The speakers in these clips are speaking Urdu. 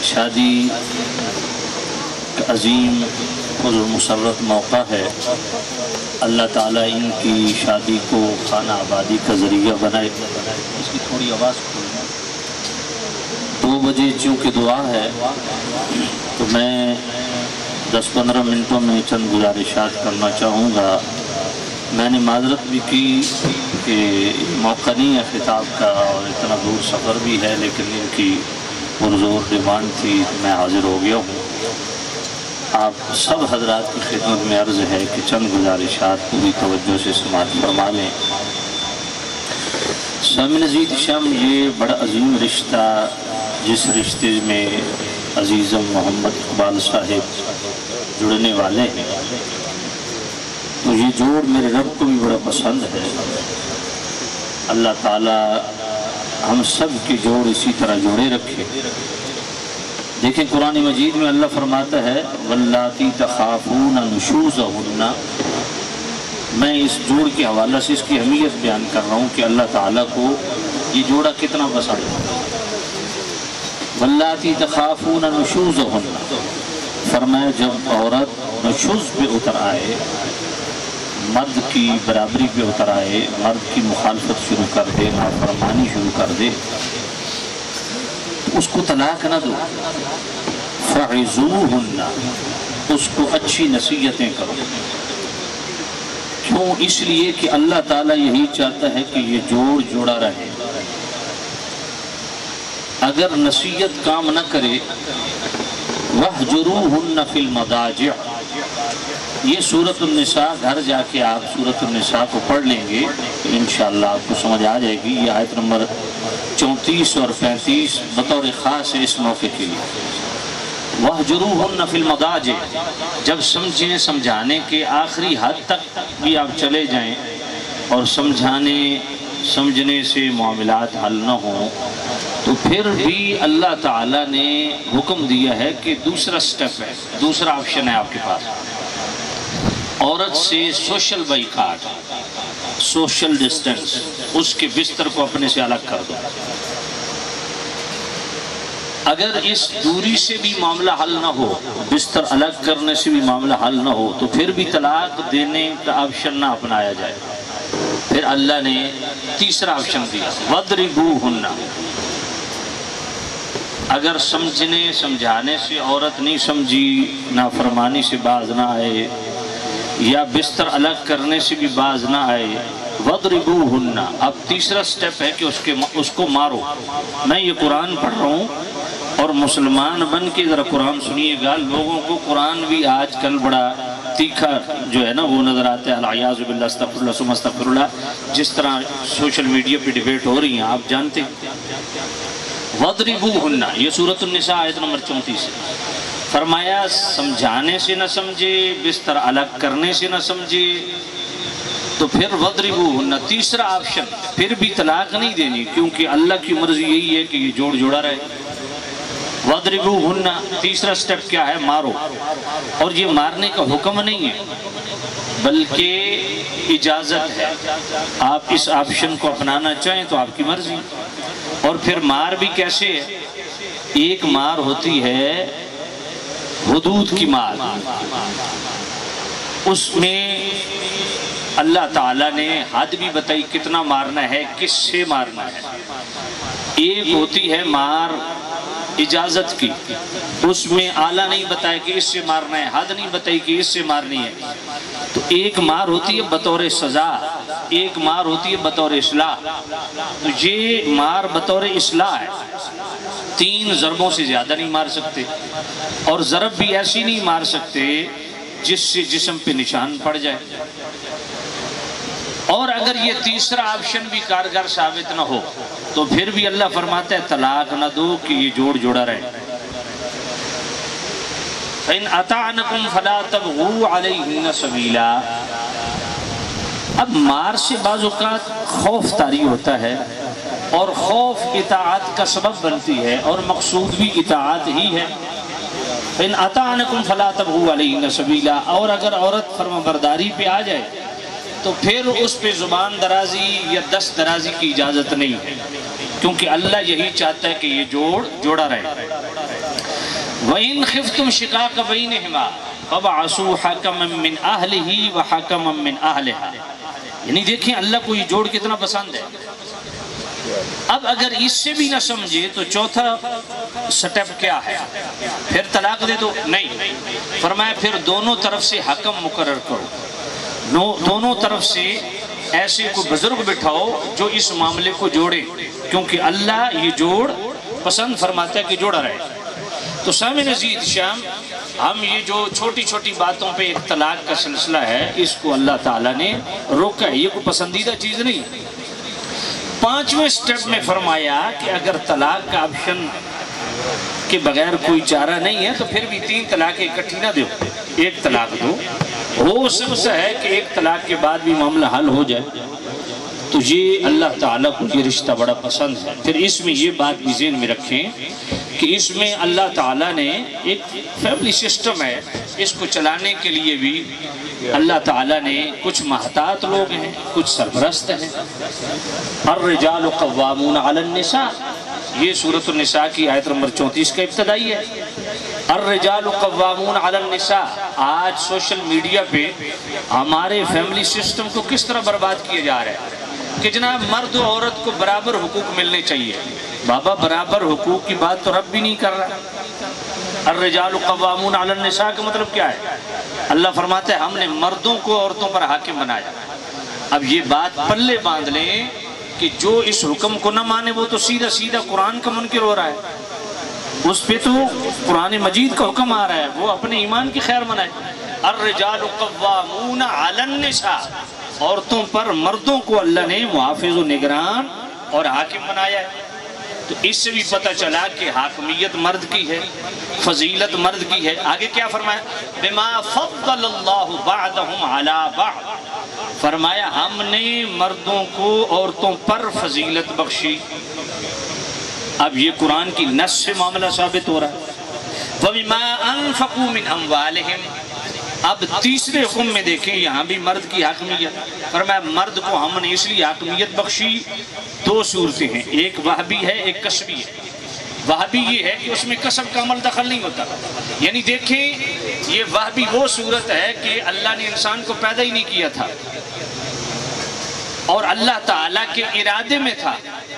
شادی کا عظیم اور مسرت موقع ہے، اللہ تعالیٰ ان کی شادی کو خانہ آبادی کا ذریعہ بنائے۔ اس کی تھوڑی آواز کھولنا، 2 بجے چونکہ دعا ہے تو میں 10-15 منٹوں میں چند گزارشات کرنا چاہوں گا۔ میں نے معذرت بھی کی کہ موقع نہیں ہے خطاب کا اور اتنا دور سفر بھی ہے، لیکن ان کی پرزور ڈیمانڈ تھی تو میں حاضر ہو گیا ہوں۔ آپ سب حضرات کی خدمت میں عرض ہے کہ چند گزارشات پوری توجہ سے سماعت فرما لیں۔ سامعین عزیز شام، یہ بڑا عظیم رشتہ، جس رشتے میں عزیزم محمد اقبال صاحب جڑنے والے ہیں، تو یہ جوڑ میرے رب کو بھی بڑا پسند ہے۔ اللہ تعالیٰ ہم سب کی جوڑ اسی طرح جوڑے رکھے۔ دیکھیں قرآن مجید میں اللہ فرماتا ہے وَاللَّاتِي تَخَافُونَ نُشُوزَهُنَّ۔ میں اس جوڑ کے حوالہ سے اس کی اہمیت بیان کر رہا ہوں کہ اللہ تعالیٰ کو یہ جوڑا کتنا پسند ہے۔ وَاللَّاتِي تَخَافُونَ نُشُوزَهُنَّ، فرمایا جب عورت نشوز پہ اتر آئے، مرد کی برابری پہ اتر آئے، مرد کی مخالفت شروع کر دے، نافرمانی شروع کر دے، تو اس کو طلاق نہ دو۔ فَعِزُوهُنَّ، اس کو اچھی نصیحتیں کرو۔ کیوں؟ اس لیے کہ اللہ تعالیٰ یہی چاہتا ہے کہ یہ جوڑ جوڑا رہے۔ اگر نصیحت کام نہ کرے، وَاهْجُرُوهُنَّ فِي الْمَضَاجِعِ، یہ سورۃ النساء گھر جا کے آپ سورۃ النساء کو پڑھ لیں گے تو انشاءاللہ آپ کو سمجھ آ جائے گی۔ یہ آیت نمبر 34 اور 35 بطور خاص ہے اس موقع کے لیے۔ وَاهْجُرُوهُنَّ فِي الْمَضَاجِعِ، جب سمجھیں، سمجھانے کے آخری حد تک بھی آپ چلے جائیں اور سمجھنے سے معاملات حل نہ ہوں، تو پھر بھی اللہ تعالیٰ نے حکم دیا ہے کہ دوسرا سٹیپ ہے، دوسرا آپشن ہے آپ کے پاس۔ عورت سے سوشل بائیکاٹ، سوشل ڈسٹنس، اس کے بستر کو اپنے سے الگ کر دو۔ اگر اس دوری سے بھی معاملہ حل نہ ہو، بستر الگ کرنے سے بھی معاملہ حل نہ ہو، تو پھر بھی طلاق دینے کا آپشن نہ اپنایا جائے۔ پھر اللہ نے تیسرا آپشن دیا، وَاضْرِبُوهُنَّ۔ اگر سمجھانے سے عورت نہیں سمجھی، نافرمانی سے باز نہ آئے یا بستر الگ کرنے سے بھی باز نہ آئے، وَاضْرِبُوهُنَّ، اب تیسرا سٹیپ ہے کہ اس کو مارو۔ میں یہ قرآن پڑھ رہا ہوں اور مسلمان بن کے ذرا قرآن سنیے گا۔ لوگوں کو قرآن بھی آج کل بڑا تیکھا جو ہے نا وہ نظر آتا ہے، العیاذ باللہ، استغفر اللہ ثم استغفر اللہ، جس طرح سوشل میڈیا پہ ڈیبیٹ ہو رہی ہیں آپ جانتے ہیں۔ وَاضْرِبُوهُنَّ، یہ سورۃ النساء آیت نمبر 34 ہے۔ فرمایا سمجھانے سے نہ سمجھے، بستر الگ کرنے سے نہ سمجھے، تو پھر وَاضْرِبُوهُنَّ، تیسرا آپشن، پھر بھی طلاق نہیں دینی، کیونکہ اللہ کی مرضی یہی ہے کہ یہ جوڑ جوڑا رہے۔ وَاضْرِبُوهُنَّ، تیسرا سٹیپ کیا ہے؟ مارو۔ اور یہ مارنے کا حکم نہیں ہے بلکہ اجازت ہے۔ آپ اس آپشن کو اپنانا چاہیں تو آپ کی مرضی۔ اور پھر مار بھی کیسے ہے؟ ایک مار ہوتی ہے حدود کی مار، اس میں اللہ تعالیٰ نے حد بھی بتائی کتنا مارنا ہے، کس سے مارنا ہے۔ ایک ہوتی ہے مار اجازت کی، اس میں اعلیٰ نہیں بتایا کہ اس سے مارنا ہے، حد نہیں بتائی کہ اس سے مارنی ہے۔ تو ایک مار ہوتی ہے بطور سزا، ایک مار ہوتی ہے بطور اصلاح۔ تو یہ مار بطور اصلاح ہے، 3 ضربوں سے زیادہ نہیں مار سکتے، اور ضرب بھی ایسی نہیں مار سکتے جس سے جسم پہ نشان پڑ جائے۔ اور اگر یہ تیسرا آپشن بھی کارگر ثابت نہ ہو تو پھر بھی اللہ فرماتا ہے طلاق نہ دو کہ یہ جوڑ جوڑا رہے۔ فَإِنْ أَطَعْنَكُمْ فَلَا تَبْغُوا عَلَيْهِنَّ سَبِيلًا۔ اب مار سے بعض اوقات خوف طاری ہوتا ہے، اور خوف اطاعت کا سبب بنتی ہے، اور مقصود بھی اطاعت ہی ہے۔ فَإِنْ أَطَعْنَكُمْ فَلَا تَبْغُوا عَلَيْهِنَّ سَبِيلًا۔ اور اگر عورت فرمانبرداری پہ آ جائے تو پھر اس پہ زبان درازی یا دست درازی کی اجازت نہیں ہے، کیونکہ اللہ یہی چاہتا ہے کہ یہ جوڑا رہے۔ وَإِنْ خِفْتُمْ شِقَاقَ بَيْنِهِمَا فَبَعَثُوا حَكَمًا مِّنْ أَهْلِهِ وَحَكَمًا مِّنْ أَهْلِهَا. یعنی دیکھیں اللہ کو یہ جوڑ کتنا پسند ہے. اب اگر اس سے بھی نہ سمجھے تو چوتھا سٹیپ کیا ہے؟ پھر طلاق دے دو؟ نہیں، فرمایا پھر دونوں طرف سے حکم مقرر کرو، دونوں طرف سے ایسے کوئی بزرگ بٹھاؤ جو اس معاملے کو جوڑے، کیونکہ اللہ یہ جوڑ پسند فرماتا ہے کہ جوڑا رہے. تو سامعین عزیز شام، ہم یہ جو چھوٹی چھوٹی باتوں پہ ایک طلاق کا سلسلہ ہے، اس کو اللہ تعالیٰ نے روکا ہے، یہ کوئی پسندیدہ چیز نہیں. 5ویں سٹیپ میں فرمایا کہ اگر طلاق کا آپشن کے بغیر کوئی چارہ نہیں ہے تو پھر بھی 3 طلاق اکٹھی نہ دو، 1 طلاق دو. ہو سکتا ہے کہ 1 طلاق کے بعد بھی معاملہ حل ہو جائے. تو یہ اللہ تعالیٰ کو یہ رشتہ بڑا پسند ہے. پھر اس میں یہ بات بھی ذہن میں رکھیں کہ اس میں اللہ تعالیٰ نے ایک فیملی سسٹم ہے، اس کو چلانے کے لیے بھی اللہ تعالیٰ نے کچھ محتاط لوگ ہیں، کچھ سرپرست ہیں. الرجال قوامون علی النساء، یہ سورۃ النساء کی آیت نمبر 34 کا ابتدائی ہے. الرجال قوامون علی النساء. آج سوشل میڈیا پہ ہمارے فیملی سسٹم کو کس طرح برباد کیا جا رہا ہے کہ جناب مرد و عورت کو برابر حقوق ملنے چاہیے. بابا برابر حقوق کی بات تو رب بھی نہیں کر رہا. الرجال قوامون علی النساء کا مطلب کیا ہے؟ اللہ فرماتا ہے ہم نے مردوں کو عورتوں پر حاکم بنایا. اب یہ بات پلے باندھ لیں کہ جو اس حکم کو نہ مانے وہ تو سیدھا سیدھا قرآن کا منکر ہو رہا ہے. اس پہ تو قرآن مجید کا حکم آ رہا ہے، وہ اپنے ایمان کی خیر منائے. الرجال قوامون علی النساء، عورتوں پر مردوں کو اللہ نے محافظ و نگران اور حاکم بنایا ہے. تو اس سے بھی پتہ چلا کہ حاکمیت مرد کی ہے، فضیلت مرد کی ہے. آگے کیا فرمایا؟ بما فضل اللہ بعضهم علی بعض. فرمایا ہم نے مردوں کو عورتوں پر فضیلت بخشی. اب یہ قرآن کی نص سے معاملہ ثابت ہو رہا ہے. وَبِمَا أَنفَقُوا مِنْ أَمْوَالِهِمْ. اب تیسرے حکم میں دیکھیں یہاں بھی مرد کی حاکمیت. فرمایا مرد کو ہم نے اس لیے حاکمیت بخشی، 2 صورتیں ہیں، ایک وہبی ہے ایک کسبی ہے. وہبی یہ ہے کہ اس میں کسب کا عمل دخل نہیں ہوتا. یعنی دیکھیں یہ وہبی وہ صورت ہے کہ اللہ نے انسان کو پیدا ہی نہیں کیا تھا اور اللہ تعالیٰ کے ارادے میں تھا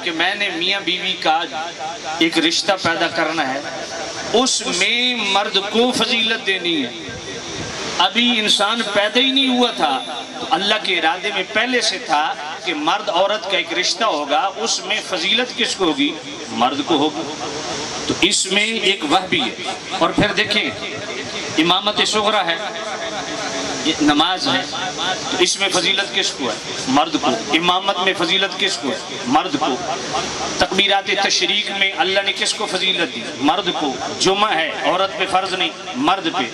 کہ میں نے میاں بیوی کا ایک رشتہ پیدا کرنا ہے، اس میں مرد کو فضیلت دینی ہے. ابھی انسان پیدا ہی نہیں ہوا تھا تو اللہ کے ارادے میں پہلے سے تھا کہ مرد عورت کا ایک رشتہ ہوگا، اس میں فضیلت کس کو ہوگی؟ مرد کو ہوگی. تو اس میں ایک وہبی ہے. اور پھر دیکھیں امامت صغرا ہے، نماز ہے، تو اس میں فضیلت کس کو ہے؟ مرد کو. امامت میں فضیلت کس کو ہے؟ مرد کو. تکبیرات تشریق میں اللہ نے کس کو فضیلت دی؟ مرد کو. جمعہ ہے عورت پہ فرض نہیں، مرد پہ.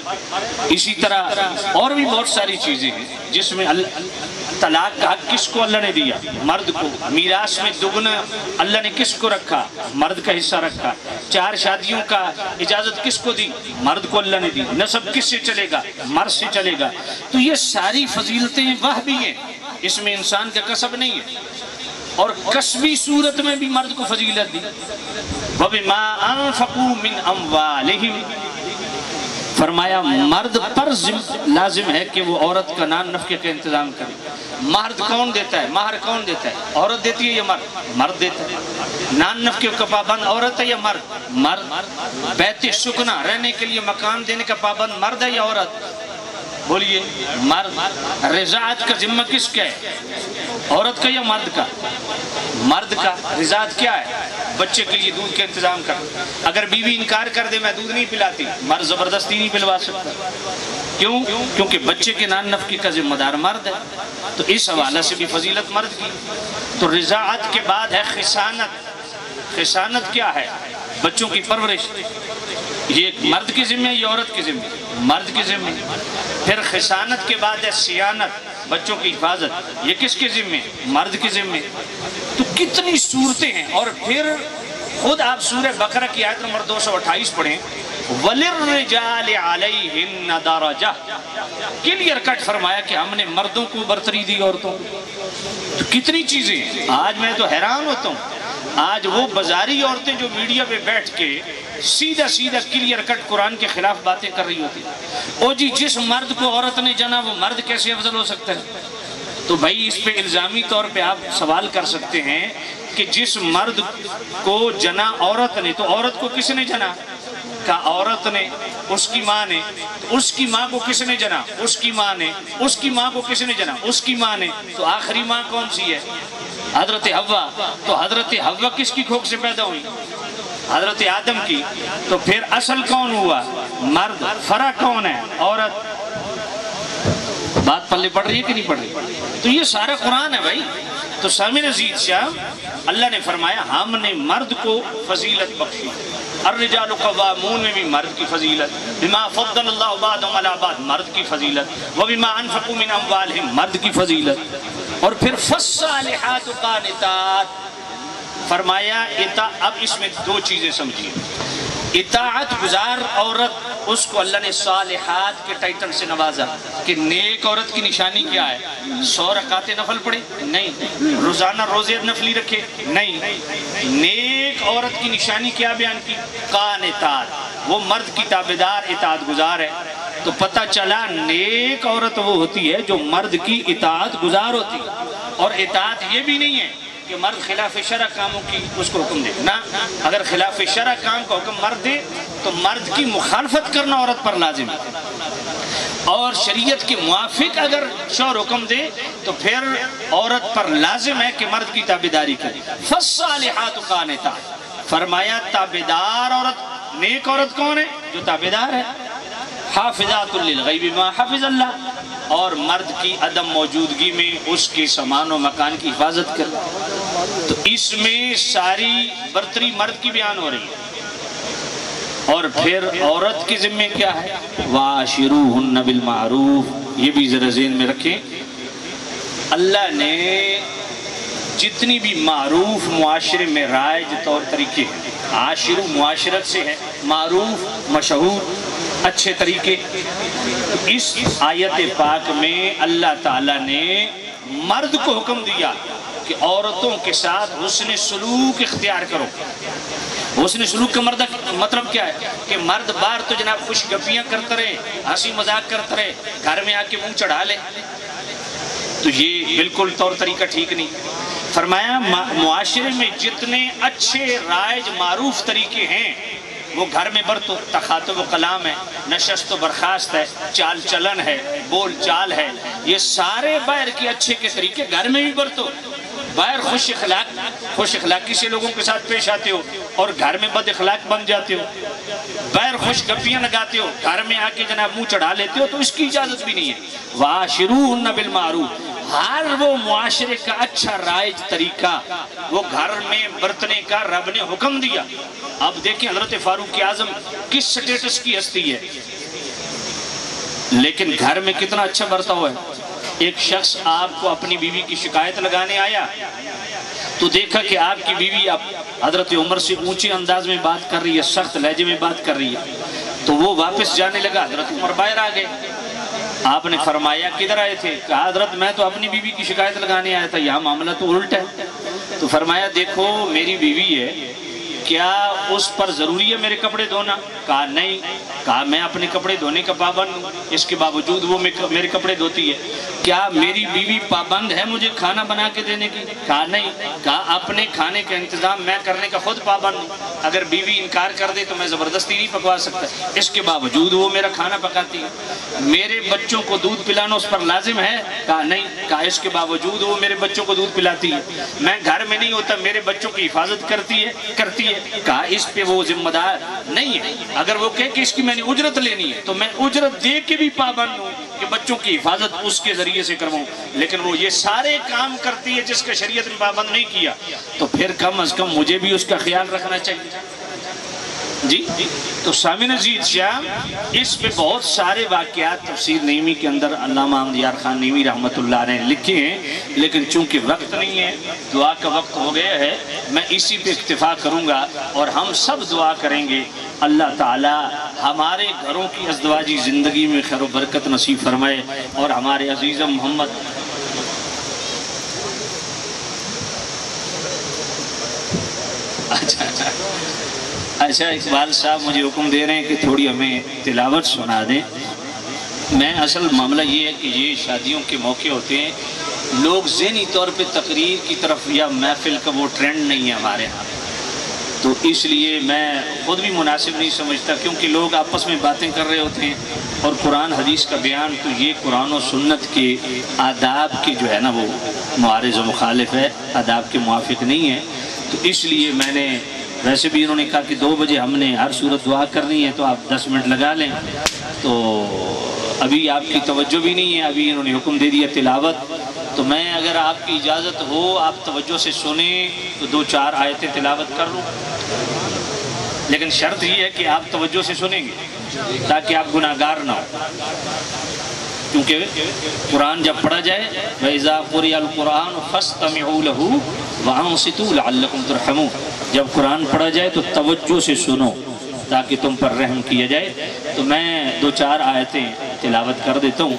اسی طرح اور بھی بہت ساری چیزیں ہیں جس میں طلاق کا حق کس کو اللہ نے دیا؟ مرد کو. میراث میں دگنا اللہ نے کس کو رکھا؟ مرد کا حصہ رکھا. 4 شادیوں کا اجازت کس کو دی؟ مرد کو اللہ نے دی. نسب کس سے چلے گا؟ مرد سے چلے گا. تو یہ ساری فضیلتیں وہ بھی ہیں، اس میں انسان کا کسب نہیں ہے. اور کسبی صورت میں بھی مرد کو فضیلت دی. وَبِمَا أَنفَقُوا مِنْ أَمْوَالِهِمْ. فرمایا مرد پر لازم ہے کہ وہ عورت کا نان نفقے کا انتظام کرے. مہر کون دیتا ہے؟ مہر کون دیتا ہے؟ عورت دیتی ہے یا مرد؟ مرد دیتا ہے. نان نفقے کا پابند عورت ہے یا مرد؟ مرد. بیت سکنا رہنے کے لیے مکان دینے کا پابند مرد ہے یا عورت؟ بولیے. مرد. رضاعت کا ذمہ کس کا ہے؟ عورت کا یا مرد کا؟ مرد کا. رضاعت کیا ہے؟ بچے کے لیے دودھ کا انتظام کر. اگر بیوی انکار کر دے میں دودھ نہیں پلاتی، مرد زبردستی نہیں پلوا سکتا. کیوں؟ کیونکہ بچے کے نان نفقے کا ذمہ دار مرد ہے. تو اس حوالے سے بھی فضیلت مرد کی. تو رضاعت کے بعد ہے خسانت. خسانت کیا ہے؟ بچوں کی پرورش. یہ مرد کی ذمہ ہے یا عورت کی ذمہ؟ مرد کی ذمہ. پھر خسانت کے بعد ہے سیانت، بچوں کی حفاظت. یہ کس کے ذمہ؟ مرد کی ذمہ. تو کتنی صورتیں ہیں. اور پھر خود آپ سورہ بقرہ کی آیت نمبر 228 پڑھیں. وَلِلرِّجَالِ عَلَيْهِنَّ دَرَجَةٌ. کلیئر کٹ فرمایا کہ ہم نے مردوں کو برتری دی عورتوں کو. تو کتنی چیزیں ہیں. آج میں تو حیران ہوتا ہوں آج وہ بازاری عورتیں جو میڈیا پہ بیٹھ کے سیدھا سیدھا کلیئر کٹ قرآن کے خلاف باتیں کر رہی ہوتی ہیں۔ او جی جس مرد کو عورت نے جنا وہ مرد کیسے افضل ہو سکتا ہے؟ تو بھائی اس پہ الزامی طور پہ آپ سوال کر سکتے ہیں کہ جس مرد کو جنا عورت نے، تو عورت کو کس نے جنا؟ کہا عورت نے، اس کی ماں نے۔ اس کی ماں کو کس نے جنا؟ اس کی ماں نے۔ اس کی ماں کو کس نے جنا؟ اس کی ماں نے۔ تو آخری ماں کون سی ہے؟ حضرت حوا۔ تو حضرت حوا کس کی کھوک سے پیدا ہوئی؟ حضرت آدم کی۔ تو پھر اصل کون ہوا؟ مرد۔ فرع کون ہے؟ عورت۔ بات پلے پڑ رہی ہے کہ نہیں پڑ رہی؟ تو یہ سارا قرآن ہے بھائی۔ تو سامعین عزیز شاہ، اللہ نے فرمایا ہم نے مرد کو فضیلت بخشی۔ الرجال قوامون میں بھی مرد کی فضیلت، بما فضل اللہ بعضهم علی بعض مرد کی فضیلت، وبما انفقوا من اموالهم مرد کی فضیلت۔ اور پھر فالصالحات قانتات، فرمایا اب اس میں دو چیزیں سمجھیے۔ اطاعت گزار عورت، اس کو اللہ نے صالحات کے ٹائٹل سے نوازا کہ نیک عورت کی نشانی کیا ہے؟ 100 رکعتیں نفل پڑھے؟ نہیں۔ روزانہ روزے نفلی رکھے؟ نہیں۔ نیک عورت کی نشانی کیا بیان کی؟ قانتات، وہ مرد کی تابعدار اطاعت گزار ہے۔ تو پتہ چلا نیک عورت وہ ہوتی ہے جو مرد کی اطاعت گزار ہوتی ہے۔ اور اطاعت یہ بھی نہیں ہے کہ مرد خلاف شرع کاموں کی اس کو حکم دے، نہ، اگر خلاف شرع کام کا حکم مرد دے تو مرد کی مخالفت کرنا عورت پر لازم ہے، اور شریعت کے موافق اگر شوہر حکم دے تو پھر عورت پر لازم ہے کہ مرد کی تابعداری کرے۔ فالصالحات قانتات، فرمایا تابعدار عورت، نیک عورت کون ہے؟ جو تابعدار ہے۔ حافظات للغیب بما حفظ اللہ، اور مرد کی عدم موجودگی میں اس کے سامان و مکان کی حفاظت کر۔ تو اس میں ساری برتری مرد کی بیان ہو رہی ہے۔ اور پھر عورت کے ذمہ کیا ہے؟ وَعَاشِرُوهُنَّ بِالْمَعْرُوفِ، یہ بھی ذرا ذہن میں رکھیں۔ اللہ نے جتنی بھی معروف معاشرے میں رائج طور طریقے ہیں، عاشر معاشرت سے ہے، معروف مشہور اچھے طریقے، اس آیت پاک میں اللہ تعالیٰ نے مرد کو حکم دیا کہ عورتوں کے ساتھ حسن سلوک اختیار کرو۔ حسن سلوک کا مطلب کیا ہے؟ کہ مرد بار تو جناب خوش گپیاں کرتا رہے، ہنسی مذاق کرتا رہے، گھر میں آ کے منہ چڑھا لے، تو یہ بالکل طور طریقہ ٹھیک نہیں۔ فرمایا معاشرے میں جتنے اچھے رائج معروف طریقے ہیں وہ گھر میں برتو، تخاطب و کلام ہے، نشست و برخاست ہے، چال چلن ہے، بول چال ہے، یہ سارے باہر کے اچھے کے طریقے گھر میں بھی برتو۔ باہر خوش اخلاقی سے لوگوں کے ساتھ پیش آتے ہو اور گھر میں بد اخلاق بن جاتے ہو، باہر خوش گپیاں لگاتے ہو، گھر میں آ کے جناب منہ چڑھا لیتے ہو، تو اس کی اجازت بھی نہیں ہے۔ وَعَاشِرُوهُنَّ بِالْمَعْرُوفِ، ہر وہ معاشرے کا اچھا رائج طریقہ وہ گھر میں برتنے کا رب نے حکم دیا۔ اب دیکھیں حضرت فاروق اعظم کس سٹیٹس کی ہستی ہے، لیکن گھر میں کتنا اچھا برتا ہوا ہے۔ ایک شخص آپ کو اپنی بیوی کی شکایت لگانے آیا تو دیکھا کہ آپ کی بیوی اب حضرت عمر سے اونچے انداز میں بات کر رہی ہے، سخت لہجے میں بات کر رہی ہے، تو وہ واپس جانے لگا۔ حضرت عمر باہر آ گئے، آپ نے فرمایا کدھر آئے تھے؟ کہا حضرت میں تو اپنی بیوی کی شکایت لگانے آیا تھا، یہاں معاملہ تو الٹ ہے۔ تو فرمایا دیکھو میری بیوی ہے، کیا اس پر ضروری ہے میرے کپڑے دھونا؟ کہا نہیں۔ کہا میں اپنے کپڑے دھونے کا پابند ہوں، اس کے باوجود وہ میرے کپڑے دھوتی ہے۔ کیا میری بیوی پابند ہے مجھے کھانا بنا کے دینے کی؟ کہا نہیں۔ کہا اپنے کھانے کا انتظام میں کرنے کا خود پابند ہوں، اگر بیوی انکار کر دے تو میں زبردستی نہیں پکوا سکتا، اس کے باوجود وہ میرا کھانا پکاتی ہے۔ میرے بچوں کو دودھ پلانا اس پر لازم ہے؟ کہا نہیں۔ کہا اس کے باوجود وہ میرے بچوں کو دودھ پلاتی ہے۔ میں گھر میں نہیں ہوتا، میرے بچوں کی حفاظت کرتی ہے۔ کہا اس پہ وہ ذمہ دار نہیں ہے، اگر وہ کہے کہ اس کی میں نے اجرت لینی ہے تو میں اجرت دے کے بھی پابند ہوں کہ بچوں کی حفاظت اس کے ذریعے سے کرواؤں، لیکن وہ یہ سارے کام کرتی ہے جس کا شریعت نے پابند نہیں کیا، تو پھر کم از کم مجھے بھی اس کا خیال رکھنا چاہیے۔ جی تو سامعین عزیز شاہ، اس پہ بہت سارے واقعات تفسیر نعیمی کے اندر علامہ احمد یار خان نعیمی رحمۃ اللہ نے لکھے ہیں، لیکن چونکہ وقت نہیں ہے، دعا کا وقت ہو گیا ہے، میں اسی پہ اکتفا کروں گا اور ہم سب دعا کریں گے اللہ تعالی ہمارے گھروں کی ازدواجی زندگی میں خیر و برکت نصیب فرمائے، اور ہمارے عزیز محمد اچھا اقبال صاحب مجھے حکم دے رہے ہیں کہ تھوڑی ہمیں تلاوت سنا دیں. میں اصل معاملہ یہ ہے کہ یہ شادیوں کے موقع ہوتے ہیں، لوگ ذہنی طور پہ تقریر کی طرف یا محفل کا وہ ٹرینڈ نہیں ہے ہمارے ہاں، تو اس لیے میں خود بھی مناسب نہیں سمجھتا، کیونکہ لوگ آپس میں باتیں کر رہے ہوتے ہیں اور قرآن حدیث کا بیان، تو یہ قرآن و سنت کے آداب کی جو ہے نا وہ معارض و مخالف ہے، آداب کے موافق نہیں ہے. تو اس لیے میں نے، ویسے بھی انہوں نے کہا کہ 2 بجے ہم نے ہر صورت دعا کرنی ہے، تو آپ 10 منٹ لگا لیں. تو ابھی آپ کی توجہ بھی نہیں ہے، ابھی انہوں نے حکم دے دیا تلاوت. تو میں اگر آپ کی اجازت ہو آپ توجہ سے سنیں تو 2-4 آیتیں تلاوت کر لوں، لیکن شرط یہ ہے کہ آپ توجہ سے سنیں گے تاکہ آپ گناہگار نہ ہو. کیونکہ قرآن جب پڑھا جائے وَإِذَا قُرِئَ الْقُرْآنُ فَاسْتَمِعُوا لَهُ وَأَنصِتُوا لَعَلَّكُمْ تُرْحَمُونَ. جب قرآن پڑھا جائے تو توجہ سے سنو تاکہ تم پر رحم کیا جائے. تو میں 2-4 آیتیں تلاوت کر دیتا ہوں.